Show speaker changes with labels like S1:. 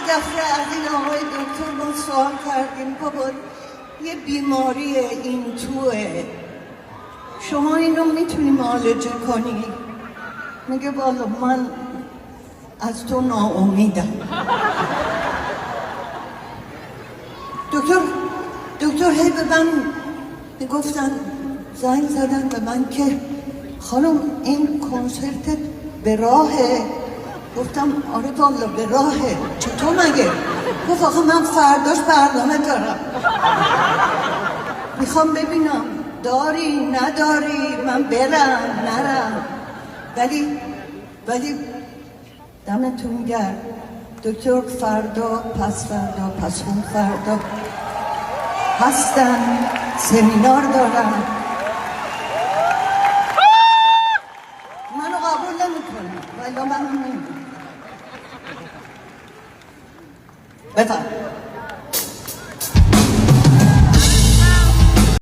S1: دفعه از این آقای دکتر ما سوال کردیم بابا یه بیماری این توه، شما اینو میتونی معالجه کنی؟ میگه والا من از تو ناامیدم. دکتر هی به من میگفتن، زنگ زدن به من که خانم این کنسرت به راهه. گفتم آره والا به راهه. چطور مگه؟ گفت آخه من فرداش برنامه دارم، میخوام ببینم داری نداری، من برم نرم. ولی دمتون گرم دکتر فردا پس فردا پس اون فردا هستن، سمینار دارن. منو قبول نمیکنه ولی منو نمیکنه. بفرم.